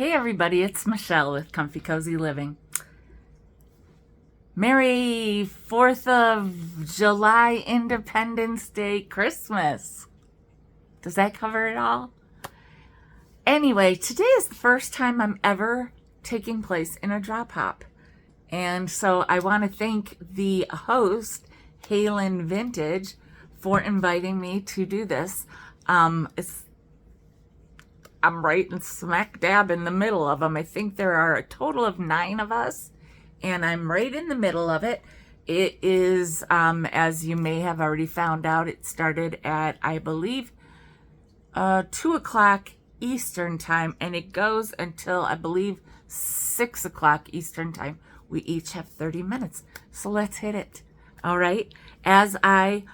Hey everybody, it's Michelle with Comfy Cozy Living. Merry 4th of July, Independence Day, Christmas. Does that cover it all? Anyway, today is the first time I'm ever taking place in a drop hop. And so I want to thank the host, Halen Vintage, for inviting me to do this. I'm right in smack dab in the middle of them. I think there are a total of 9 of us, and I'm right in the middle of it. It is, as you may have already found out, it started at, I believe, 2 o'clock Eastern time, and it goes until, I believe, 6 o'clock Eastern time. We each have 30 minutes, so let's hit it. All right, as I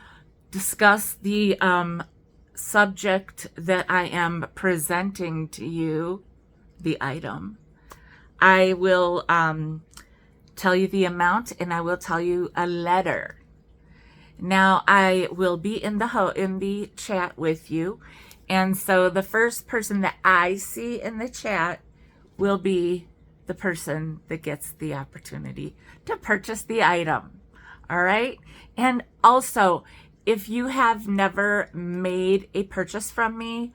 discuss the subject that I am presenting to you, the item, I will tell you the amount, and I will tell you a letter. Now I will be in the chat with you, and so the first person that I see in the chat will be the person that gets the opportunity to purchase the item. All right, and also, if you have never made a purchase from me,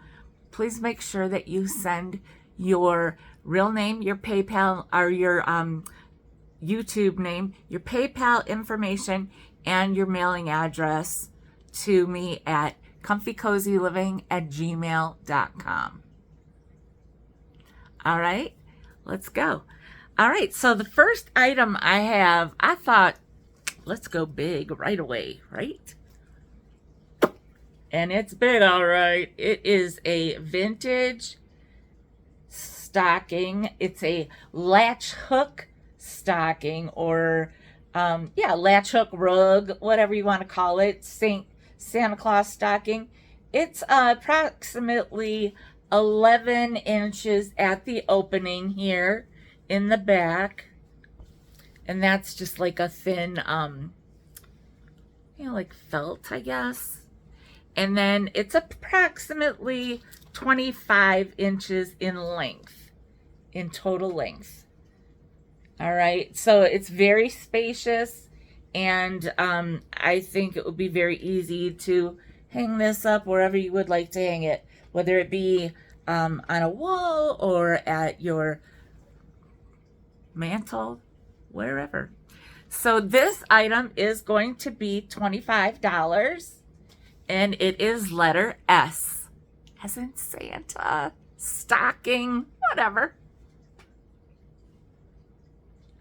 please make sure that you send your real name, your PayPal, or your YouTube name, your PayPal information, and your mailing address to me at comfycozyliving@gmail.com. All right, let's go. All right, so the first item I have, I thought, let's go big right away, right? And it's big, all right. It is a vintage stocking. It's a latch hook stocking, or latch hook rug, whatever you want to call it. Santa Claus stocking. It's approximately 11 inches at the opening here in the back, and that's just like a thin like felt, I guess. And then it's approximately 25 inches in length, in total length. All right, so it's very spacious, and I think it would be very easy to hang this up wherever you would like to hang it, whether it be on a wall or at your mantle, wherever. So this item is going to be $25. And it is letter S, as in Santa, stocking, whatever.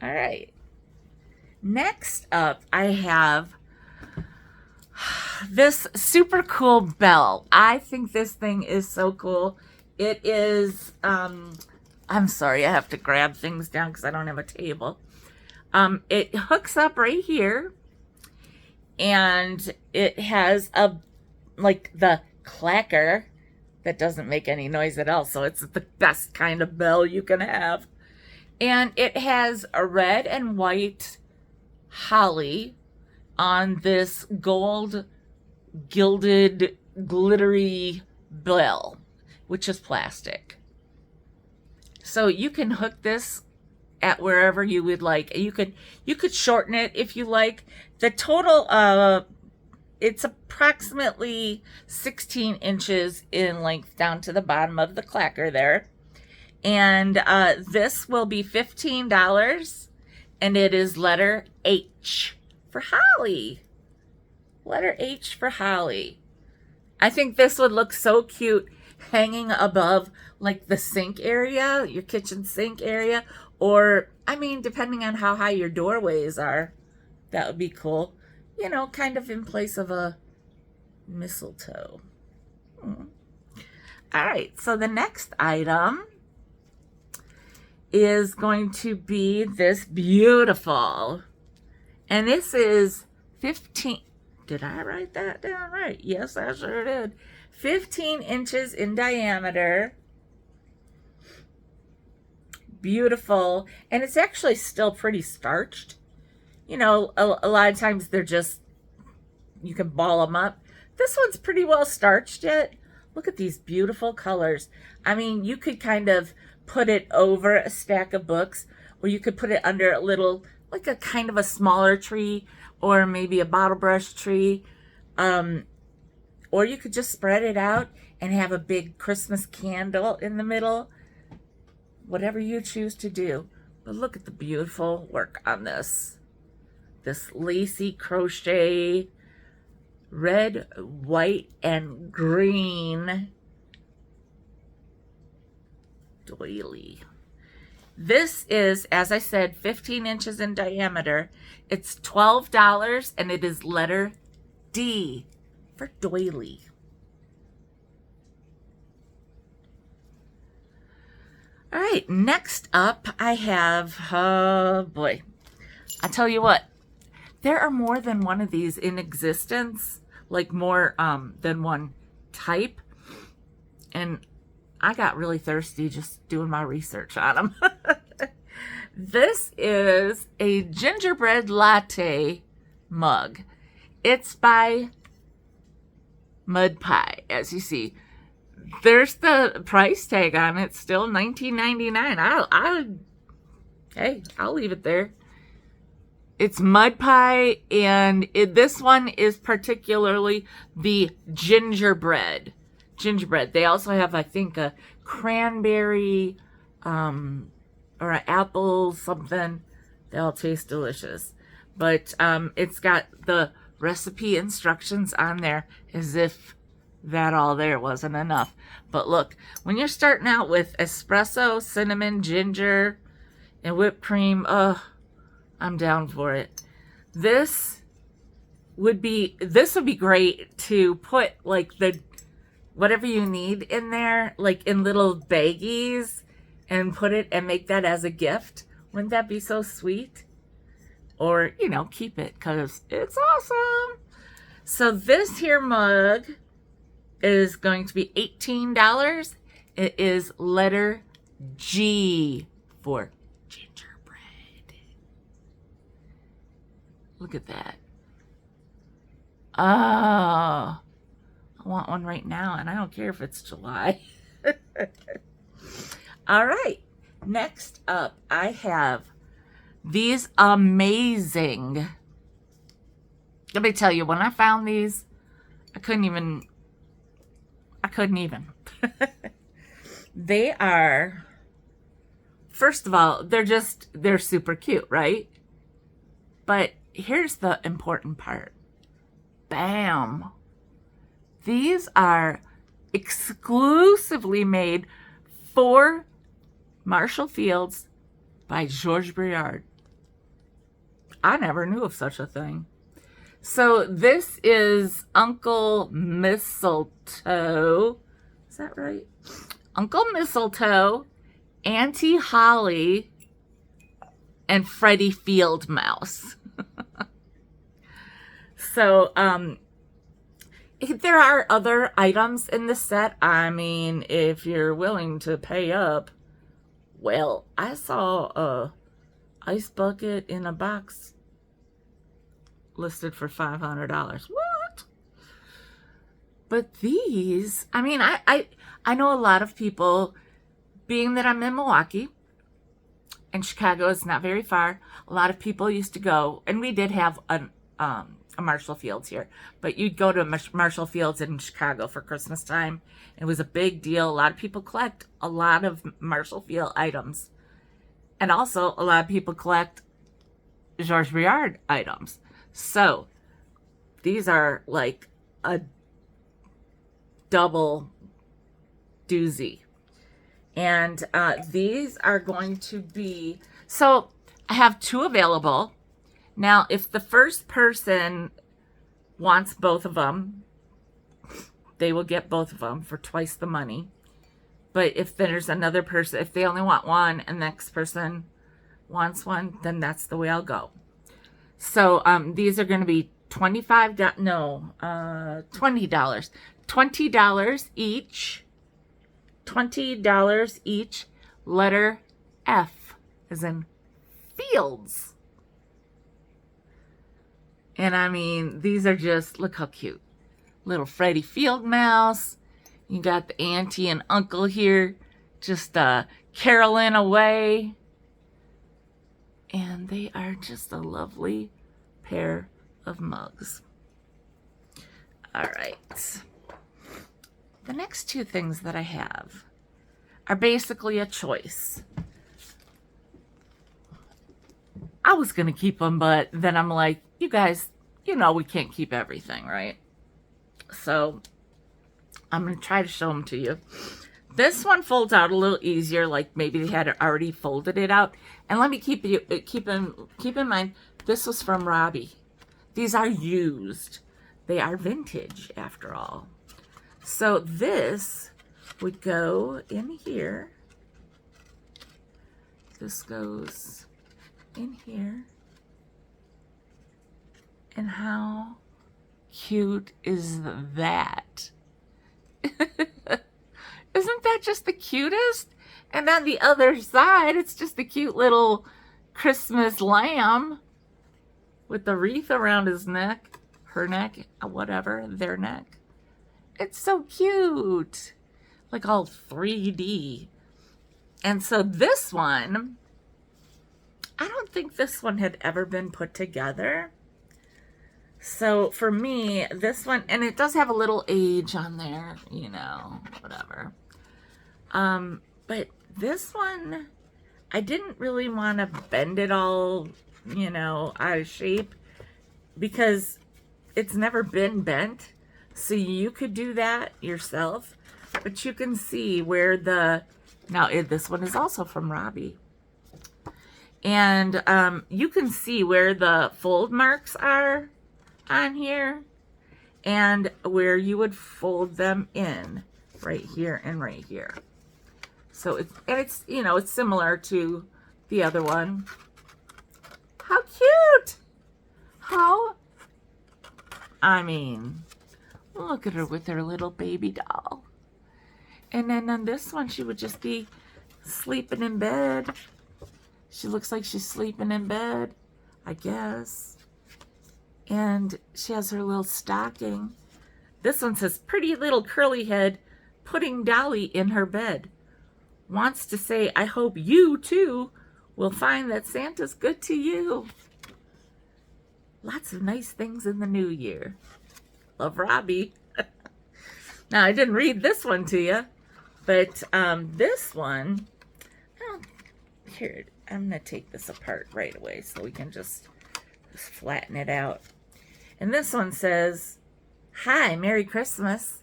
All right. Next up, I have this super cool bell. I think this thing is so cool. It is, I'm sorry, I have to grab things down because I don't have a table. It hooks up right here, and it has like the clacker that doesn't make any noise at all, so it's the best kind of bell you can have. And it has a red and white holly on this gold gilded glittery bell, which is plastic. So you can hook this at wherever you would like. You could shorten it if you like. The total it's approximately 16 inches in length down to the bottom of the clacker there. And this will be $15, and it is letter H for Holly. Letter H for Holly. I think this would look so cute hanging above like the sink area, your kitchen sink area, or, I mean, depending on how high your doorways are, that would be cool. You know, kind of in place of a mistletoe. All right, so the next item is going to be this beautiful, and this is 15, did I write that down right? Yes, I sure did. 15 inches in diameter. Beautiful, and it's actually still pretty starched. You know, a lot of times they're just, you can ball them up. This one's pretty well starched yet. Look at these beautiful colors. I mean, you could kind of put it over a stack of books, or you could put it under a little, like a kind of a smaller tree, or maybe a bottle brush tree. Or you could just spread it out and have a big Christmas candle in the middle. Whatever you choose to do. But look at the beautiful work on this. This lacy crochet, red, white, and green doily. This is, as I said, 15 inches in diameter. It's $12, and it is letter D for doily. All right, next up I have, oh boy, I tell you what, there are more than one of these in existence, like more than one type, and I got really thirsty just doing my research on them. This is a gingerbread latte mug. It's by Mud Pie, as you see. There's the price tag on it, still $19.99. I'll leave it there. It's Mud Pie, and this one is particularly the gingerbread. They also have, I think, a cranberry or an apple something. They all taste delicious. But it's got the recipe instructions on there, as if that all there wasn't enough. But look, when you're starting out with espresso, cinnamon, ginger, and whipped cream, I'm down for it. This would be great to put like the whatever you need in there, like in little baggies, and put it and make that as a gift. Wouldn't that be so sweet? Or, keep it because it's awesome. So this here mug is going to be $18. It is letter G for gingerbread. Look at that. Oh, I want one right now, and I don't care if it's July. All right. Next up, I have these amazing. Let me tell you, when I found these, I couldn't even. They are, first of all, they're super cute, right? But here's the important part. Bam. These are exclusively made for Marshall Fields by Georges Briard. I never knew of such a thing. So this is Uncle Mistletoe. Is that right? Uncle Mistletoe, Auntie Holly, and Freddie Field Mouse. So, there are other items in the set. I mean, if you're willing to pay up. Well, I saw a ice bucket in a box listed for $500. What? But these, I mean, I know a lot of people, being that I'm in Milwaukee, and Chicago is not very far, a lot of people used to go, and we did have a Marshall Fields here, but you'd go to Marshall Fields in Chicago for Christmas time. It was a big deal. A lot of people collect a lot of Marshall Field items. And also, a lot of people collect Georges Briard items. So, these are like a double doozy. And these are going to be... So, I have two available. Now, if the first person wants both of them, they will get both of them for twice the money. But if there's another person, if they only want one and the next person wants one, then that's the way I'll go. So these are going to be $20 each. $20 each. Letter F as in Fields. And I mean, these are just, look how cute. Little Freddie Field Mouse. You got the auntie and uncle here. just caroling away. And they are just a lovely pair of mugs. All right. The next two things that I have are basically a choice. I was going to keep them, but then I'm like, you guys, you know we can't keep everything, right? So I'm going to try to show them to you. This one folds out a little easier, like maybe they had already folded it out. And let me keep in mind, this was from Robbie. These are used. They are vintage, after all. So this would go in here. This goes in here. And how cute is that? Isn't that just the cutest? And on the other side, it's just a cute little Christmas lamb with the wreath around his neck, her neck, whatever, their neck. It's so cute. Like all 3D. And so this one, I don't think this one had ever been put together. So for me, this one, and it does have a little age on there, you know, whatever. But this one, I didn't really want to bend it all, you know, out of shape because it's never been bent. So you could do that yourself, but you can see where this one is also from Robbie. And you can see where the fold marks are on here and where you would fold them in right here and right here. So it's you know, it's similar to the other one. How cute! I mean, look at her with her little baby doll. And then on this one, she would just be sleeping in bed. She looks like she's sleeping in bed, I guess. And she has her little stocking. This one says, pretty little curly head putting Dolly in her bed. Wants to say, I hope you, too, will find that Santa's good to you. Lots of nice things in the new year. Love, Robbie. Now, I didn't read this one to you, but this one, well, here, I'm going to take this apart right away so we can just flatten it out. And this one says, hi, Merry Christmas.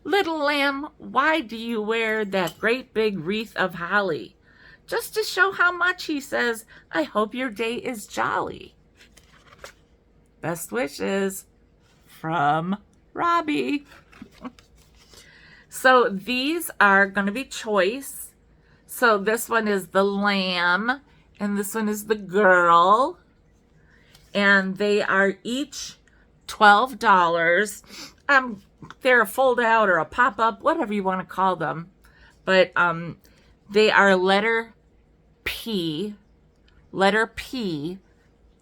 Little lamb, why do you wear that great big wreath of holly? Just to show how much, he says, I hope your day is jolly. Best wishes from Robbie. So these are going to be choice. So this one is the lamb, and this one is the girl. And they are each $12. They're a fold out or a pop up, whatever you want to call them. But they are letter P,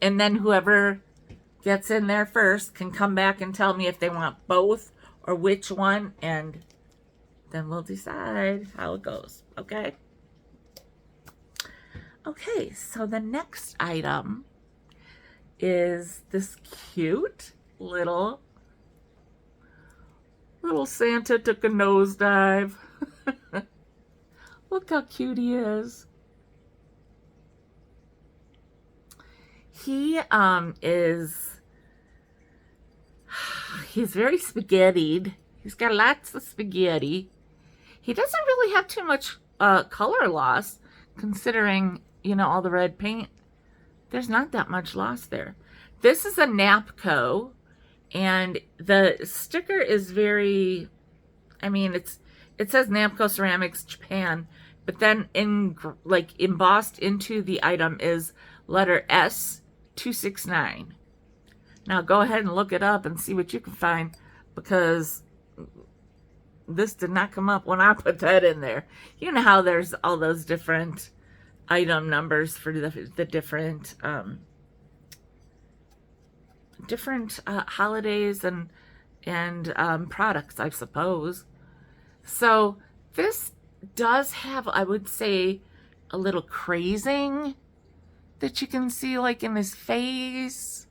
and then whoever gets in there first can come back and tell me if they want both or which one, and then we'll decide how it goes. Okay? Okay, so the next item is this cute little Santa took a nosedive. Look how cute he is. He's very spaghettied. He's got lots of spaghetti. He doesn't really have too much color loss, considering, you know, all the red paint. There's not that much loss there. This is a Napco, and the sticker is very, I mean, it says Napco Ceramics Japan, but then embossed into the item is letter S269. Now go ahead and look it up and see what you can find, because this did not come up when I put that in there. You know how there's all those different item numbers for the different holidays and products, I suppose. So this does have, I would say, a little crazing that you can see like in his face.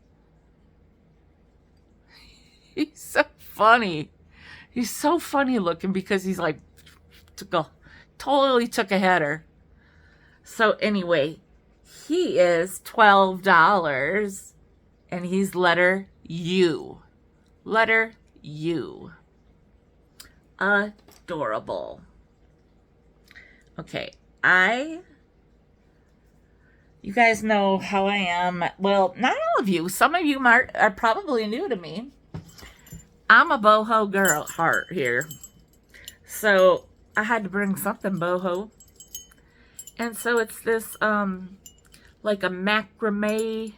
He's so funny. He's so funny looking because he's like totally took a header. So anyway, he is $12 and he's letter U. Letter U. Adorable. Okay, you guys know how I am. Well, not all of you. Some of you are probably new to me. I'm a boho girl heart here. So I had to bring something boho. And so it's this, like a macrame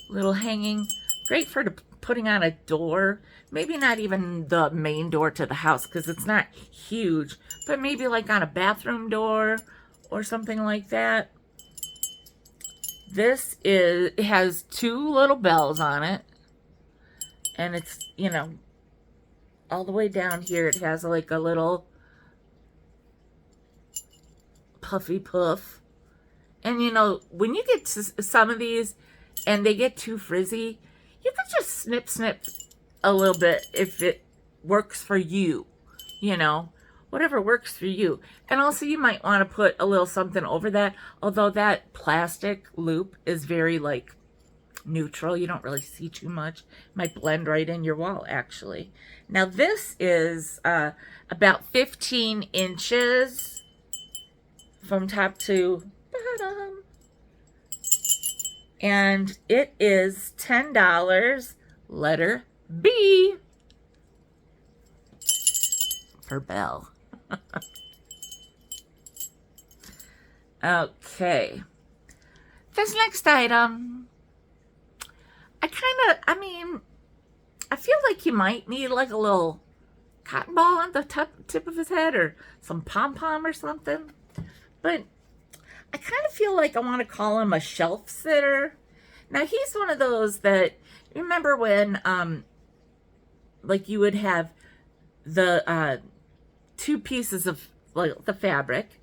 little hanging. Great for putting on a door. Maybe not even the main door to the house because it's not huge. But maybe like on a bathroom door or something like that. It has two little bells on it. And it's, you know, all the way down here it has like a little puffy puff. And you know, when you get to some of these and they get too frizzy, you can just snip a little bit if it works for you, you know, whatever works for you. And also you might want to put a little something over that, although that plastic loop is very like neutral. You don't really see too much. It might blend right in your wall actually. Now this is about 15 inches from top to bottom. And it is $10, letter B for Belle. Okay. This next item, I feel like he might need like a little cotton ball on the tip of his head or some pom-pom or something. But I kind of feel like I want to call him a shelf sitter. Now he's one of those that, remember when like you would have the two pieces of like the fabric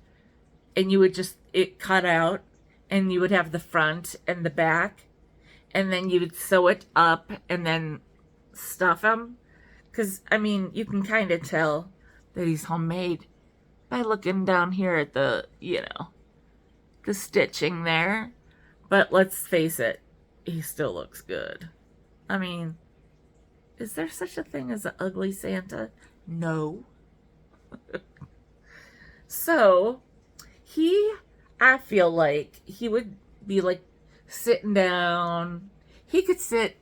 and you would just it cut out and you would have the front and the back and then you would sew it up and then stuff them, because I mean you can kind of tell that he's homemade by looking down here at the, you know, the stitching there. But let's face it, he still looks good. I mean, is there such a thing as an ugly Santa? No. So I feel like he would be like sitting down. He could sit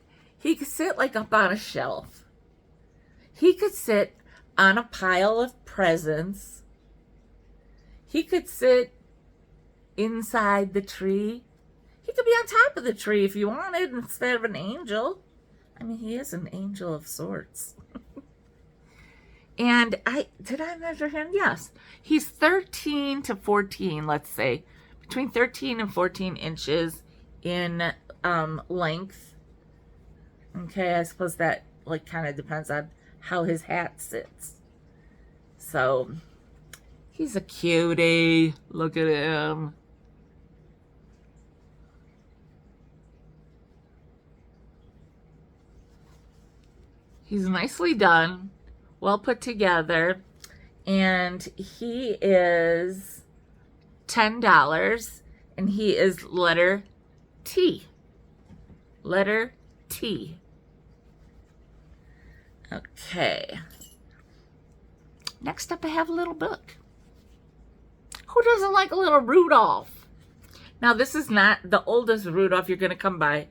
like up on a shelf. He could sit on a pile of presents. He could sit inside the tree. He could be on top of the tree if you wanted instead of an angel. I mean, he is an angel of sorts. And did I measure him? Yes. He's 13 to 14, let's say. Between 13 and 14 inches in length. Okay, I suppose that like kind of depends on how his hat sits. So, he's a cutie. Look at him. He's nicely done, well put together, and he is $10, and he is letter T. Letter T. Okay. Next up, I have a little book. Who doesn't like a little Rudolph? Now, this is not the oldest Rudolph you're going to come by,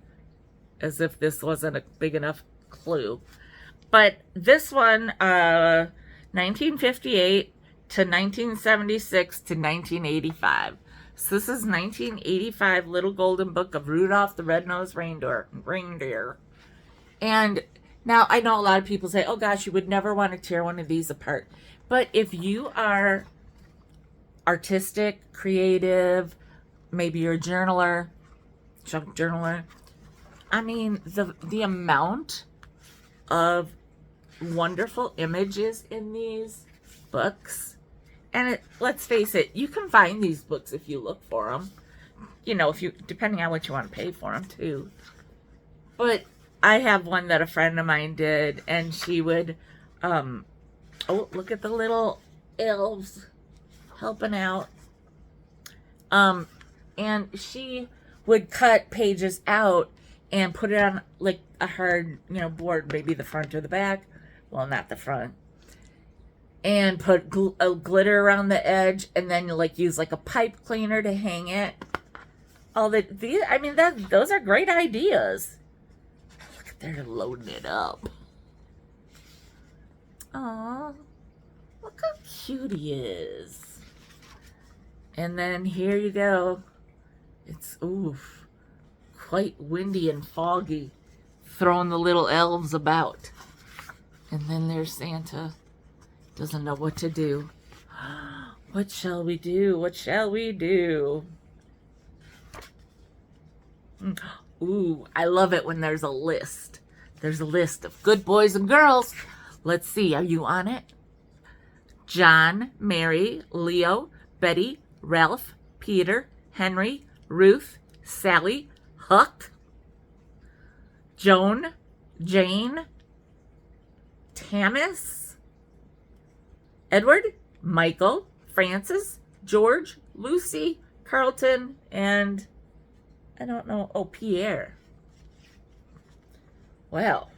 as if this wasn't a big enough clue. But this one, 1958 to 1976 to 1985. So this is 1985 Little Golden Book of Rudolph the Red-Nosed Reindeer. And now I know a lot of people say, oh gosh, you would never want to tear one of these apart. But if you are artistic, creative, maybe you're a journaler, junk journaler, I mean, the amount of wonderful images in these books And let's face it, you can find these books if you look for them. You know, depending on what you want to pay for them too. But I have one that a friend of mine did, and she would, oh, look at the little elves helping out. And she would cut pages out and put it on like a hard, board, maybe the front or the back. Well, not the front. And put a glitter around the edge, and then like use like a pipe cleaner to hang it. Those are great ideas. Look, they're loading it up. Aw, look how cute he is. And then here you go. It's quite windy and foggy, throwing the little elves about. And then there's Santa. Doesn't know what to do. What shall we do? What shall we do? Ooh, I love it when there's a list. There's a list of good boys and girls. Let's see, are you on it? John, Mary, Leo, Betty, Ralph, Peter, Henry, Ruth, Sally, Huck, Joan, Jane, Tamis, Edward, Michael, Francis, George, Lucy, Carlton, and I don't know, Pierre. Well,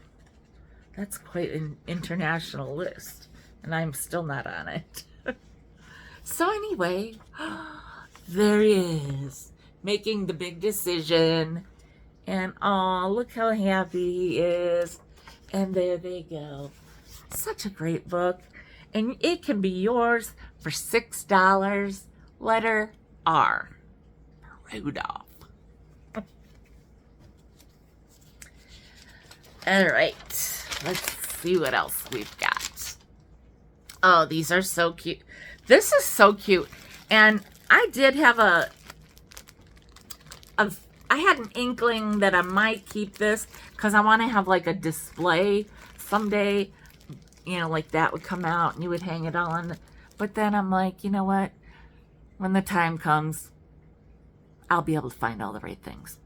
that's quite an international list, and I'm still not on it. So anyway, there he is, making the big decision, and look how happy he is, and there they go. Such a great book. And it can be yours for $6. Letter R. Rudolph. All right. Let's see what else we've got. Oh, these are so cute. This is so cute. And I did have I had an inkling that I might keep this because I want to have like a display someday. Like that would come out and you would hang it on. But then I'm like, you know what? When the time comes, I'll be able to find all the right things.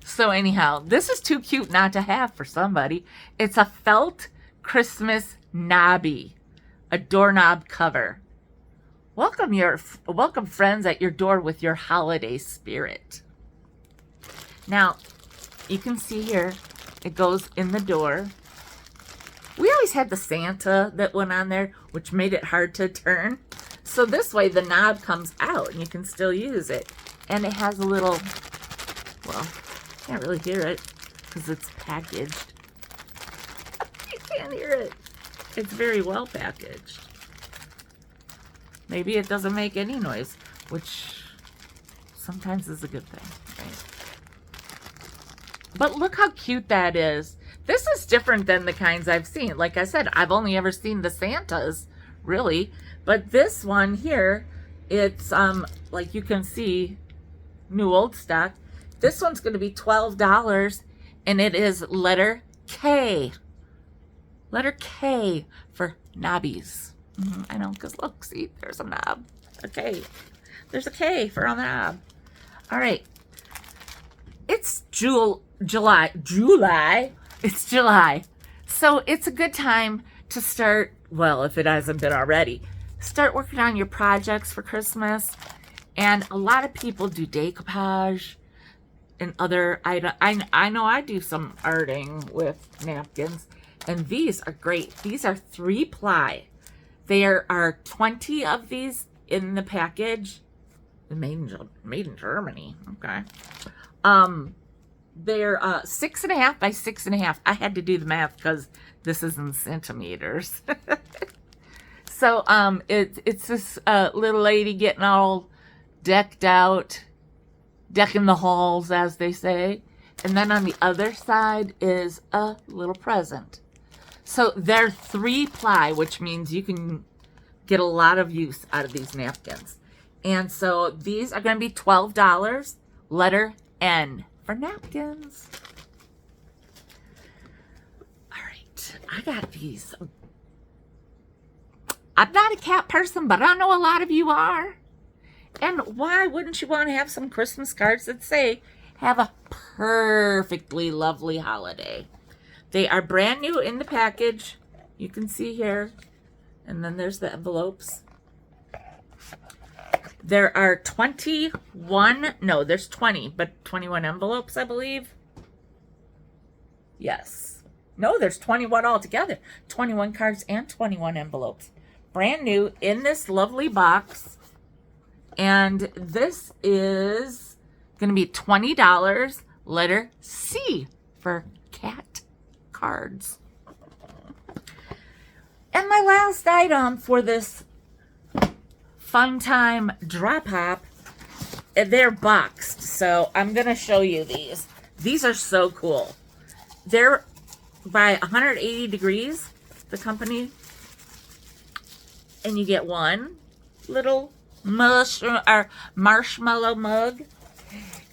So anyhow, this is too cute not to have for somebody. It's a felt Christmas knobby, a doorknob cover. Welcome friends at your door with your holiday spirit. Now, you can see here, it goes in the door. We always had the Santa that went on there, which made it hard to turn. So this way the knob comes out and you can still use it. And it has a little, well, can't really hear it because it's packaged. You can't hear it. It's very well packaged. Maybe it doesn't make any noise, which sometimes is a good thing, right? But look how cute that is. This is different than the kinds I've seen. Like I said, I've only ever seen the Santas, really. But this one here, it's, like you can see, new old stock. This one's going to be $12, and it is letter K. Letter K for knobbies. I know, because look, see, there's a knob. A K. There's a K for a knob. All right. It's July. It's July. So it's a good time to start, well, if it hasn't been already, start working on your projects for Christmas. And a lot of people do decoupage and other items. I know I do some arting with napkins. And these are great. These are 3-ply. There are 20 of these in the package. Made in Germany. Okay. They're 6.5 by 6.5. I had to do the math because this is in centimeters. So it's this little lady getting all decked out, decking the halls, as they say. And then on the other side is a little present. So they're 3-ply, which means you can get a lot of use out of these napkins. And so these are going to be $12, letter N for napkins. All right, I got these I'm not a cat person, but I know a lot of you are. And why wouldn't you want to have some Christmas cards that say, have a perfectly lovely holiday? They are brand new in the package. You can see here. And then there's the envelopes. There are 21, no, there's 20, but 21 envelopes, I believe. Yes. No, there's 21 altogether. 21 cards and 21 envelopes. Brand new in this lovely box. And this is going to be $20, letter C for cat cards. And my last item for this Fun Time Drop Hop, they're boxed, so I'm going to show you these. These are so cool. They're by 180 Degrees, the company, and you get one little marshmallow mug,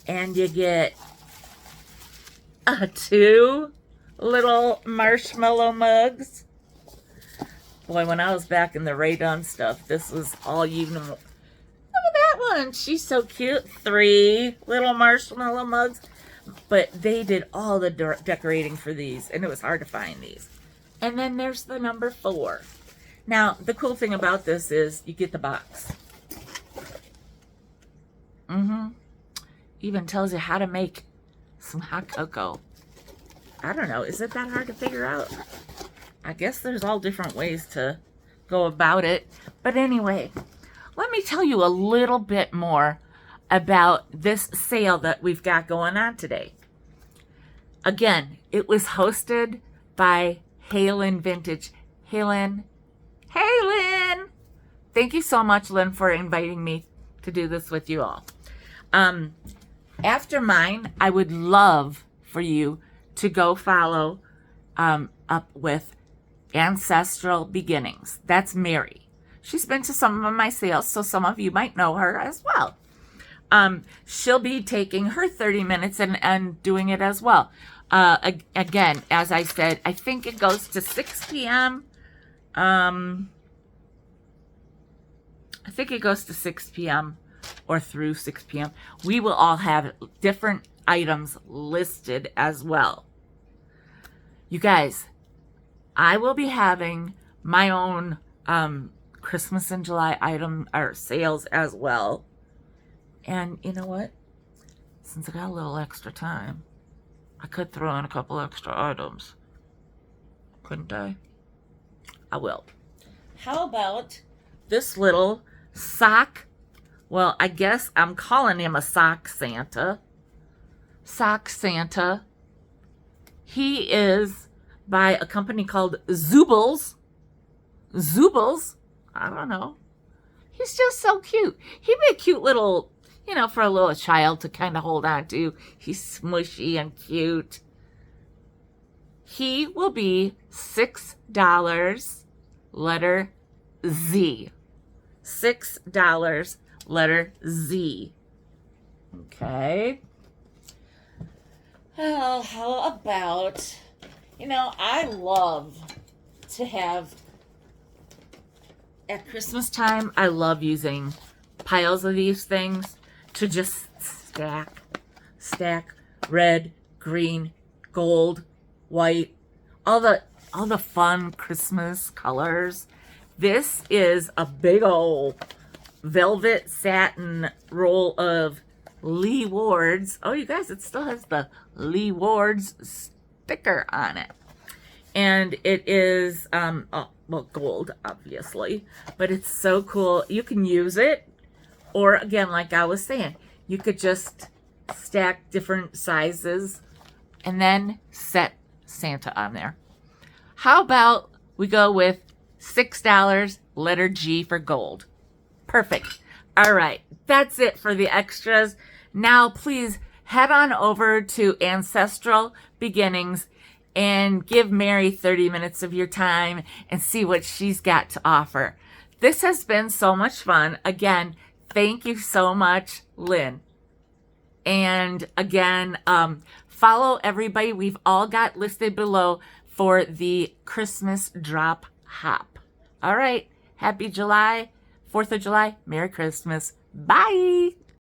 and you get two little marshmallow mugs. Boy, when I was back in the Rae Dunn stuff, this was all you know. Look at that one. She's so cute. 3 little marshmallow mugs. But they did all the decorating for these, and it was hard to find these. And then there's the number 4. Now, the cool thing about this is you get the box. Even tells you how to make some hot cocoa. I don't know. Is it that hard to figure out? I guess there's all different ways to go about it. But anyway, let me tell you a little bit more about this sale that we've got going on today. Again, it was hosted by Haylyn Vintage. Hey, Lynn. Thank you so much, Lynn, for inviting me to do this with you all. After mine, I would love for you to go follow up with Ancestral Beginnings. That's Mary. She's been to some of my sales, so some of you might know her as well. She'll be taking her 30 minutes and doing it as well. Again, as I said, I think it goes to 6 p.m. I think it goes to 6 p.m. or through 6 p.m. We will all have different items listed as well. You guys, I will be having my own Christmas in July item or sales as well. And you know what? Since I got a little extra time, I could throw in a couple extra items. Couldn't I? I will. How about this little sock? Well, I guess I'm calling him a sock Santa. Sock Santa. He is by a company called Zoobles. Zoobles? I don't know. He's just so cute. He'd be a cute little, for a little child to kind of hold on to. He's smushy and cute. He will be $6, letter Z. $6, letter Z. Okay. Well, how about, I love to have, at Christmas time, I love using piles of these things to just stack red, green, gold, white, all the fun Christmas colors. This is a big old velvet satin roll of Lee Ward's. Oh, you guys, it still has the Lee Ward's sticker on it. And it is, gold, obviously. But it's so cool. You can use it. Or, again, like I was saying, you could just stack different sizes and then set Santa on there. How about we go with $6, letter G for gold. Perfect. All right. That's it for the extras. Now, please head on over to Ancestral Beginnings and give Mary 30 minutes of your time and see what she's got to offer. This has been so much fun. Again, thank you so much, Lynn. And again, follow everybody. We've all got listed below for the Christmas Drop Hop. All right. Happy July, 4th of July, Merry Christmas. Bye.